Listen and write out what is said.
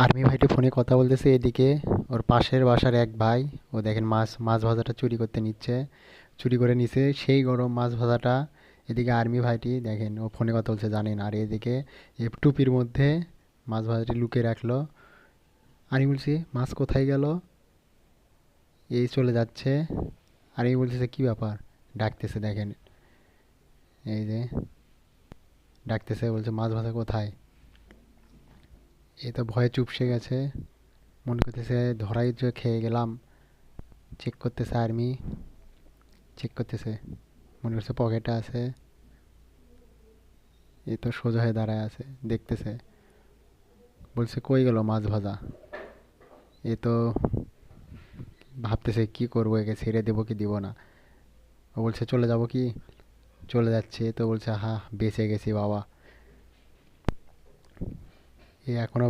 Army ভাইটি ফোনে কথা বলতেছে এদিকে। ওর পাশের বাসার এক ভাই, ও দেখেন মাছ মাছ ভাজাটা চুরি করতে নিচ্ছে, চুরি করে নিছে সেই গরম মাছ ভাজাটা। এদিকে আর্মি ভাইটি দেখেন ও ফোনে কথা বলছে জানেন, আর এদিকে এই টুপির মধ্যে মাছ ভাজাটি লুকিয়ে রাখলো। আমি বলছি মাছ কোথায় গেল, এই চলে যাচ্ছে। আর এই বলতেছে কি ব্যাপার, ডাকতেছে দেখেন, এই যে ডাকতেছে, বলছে মাছ ভাজা কোথায়। এই তো ভয়ে চুপসে গেছে, মনে করতেছে ধরাই যে খেয়ে গেলাম। চেক করতেছে আর্মি, চেক করতেছে, মনে করছে পকেটে আছে। এই তো সোজা হয়ে দাঁড়ায় আছে, দেখতেছে, বলছে কই গেল মাছ ভাজা। এ তো ভাবতেছে কি করবো, একে ছেড়ে দেবো কি দিব না। ও বলছে চলে যাব কি, চলে যাচ্ছে। তো বলছে হ্যাঁ বেঁচে গেছি বাবা। এ এখনো